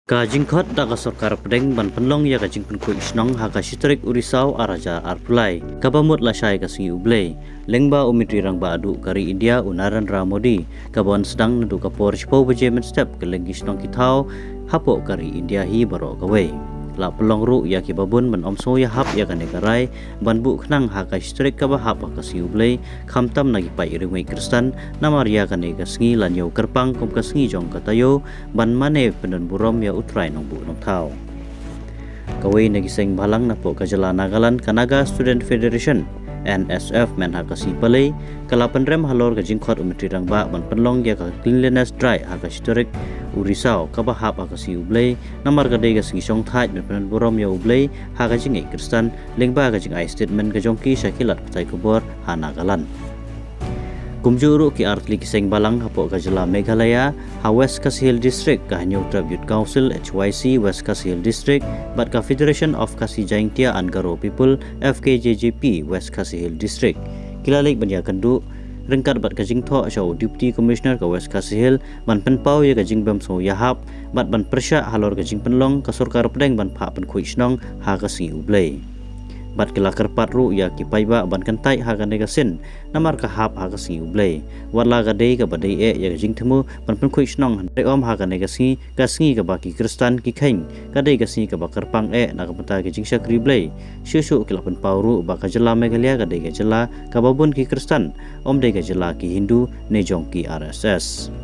Kajing khot da ka sarkar pedeng ban penlong ya kajing penku isnong ha ka sitrik urisau araja arpulai kabamut lasai ka singi ublei lengba umitri rang ba adu kari India unaran ramodi kabon sedang nendu ka por chpo bejemen step ke lengi isnong kitau hapo kari India hi baro kawe la pelong ru ya ki babun ban omso ya hap ya kan karai ban bu khnang ha ka sitrik ka ba hap ka singi ublei khamtam nagi pai ringwei kristan namaria kan ka singi lan yo kerpang kom ka singi jong ka tayo ban mane penon burom ya utrai nong bu nong thau kawai nagi seng balang na po kajala Nagaland Kanaga Student Federation NSF men ha ka si palai kalapan rem halor ka jingkhot umitri rang ba ban penlong ya ka cleanliness drive ha ka historic urisau ka ba hap ha ka si ublei namar ka dei ka singi song thai men penon burom ya ublei ha ka jingai kristan lengba ka jing ai statement ka jongki sakilat tai kubor ha Nagaland Kumjuru ki artli kiseng balang hapo kajala Meghalaya ha West Khasi Hill District ka Hanyo Trab Youth Council HYC West Khasi Hill District bat ka Federation of Khasi Jaingtia Angaro People FKJJP West Khasi Hill District kilalik banya kendu rengkat bat kajing tho asau Deputy Commissioner ka West Khasi Hill ban penpau ya kajing bamso yahap bat ban persya halor kajing penlong ka surkar pedeng ban pha pen khuisnong ha ka singi ublei bat kila kerpat ru ya ki paiba ban kantai ha kan negasin namar ka hap ha ka singi ublei warla ga dei ka badai e ya jing themu ban pen khoi snong han om ha kan negasi ka singi ka baki kristan ki khain ka dei ka singi ka bakar pang e na ka pata ki jing sakri blei shusu kila pen pauru ba ka jela Meghalaya ka dei ka jela ka babun ki kristan om dei ka jela ki hindu ne jong ki RSS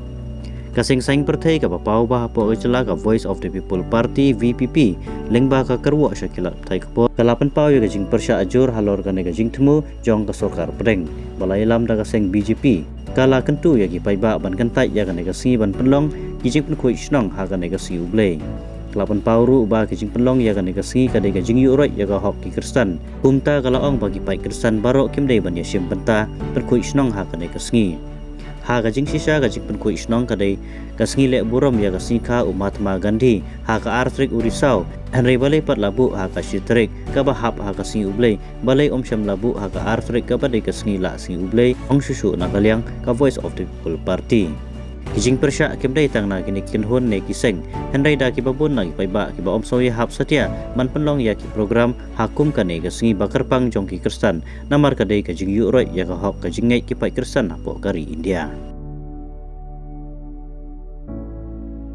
kasing saing perthai ka bapau ba po jela ka Voice of the People Party VPP lengba ka kerwa syakila thai ka po kalapan pau ya jing persya ajur halor ka nega jing themu jong ka sarkar pedeng balai lam da ka seng BJP kala kentu ya ki paiba ban kantai ya ka nega si ban penlong ki jing pen khoi snong ha ka nega si ublei kalapan pau ru ba ki jing penlong ya ka nega si ka dega jing yu roi ya ka hok ki kristan umta kala ong bagi pai kristan baro kim dei ban ya sim penta pen khoi snong ha ka nega singi ha ka jing sisa ka jing pen khoi snong ka dei ka singi le burom ya ka singkha Mahatma Gandhi ha ka artrik urisau Henry balai pat labu ha ka sitrik ka ba hap ha ka singi ublei balai om syam labu ha ka artrik ka ba dei ka singi la singi ublei ong susu na kaliang ka Voice of the People Party kijing persya kim dei tang na kini kin hon ne kiseng Henry da ki babun na ki paiba ki ba om soye hap satia man penlong ya ki program hakum ka ne ka singi bakar pang jong ki kristan namar ka dei ka jing yu roi ya ka hok ka jingai ki pai kristan hapo kari India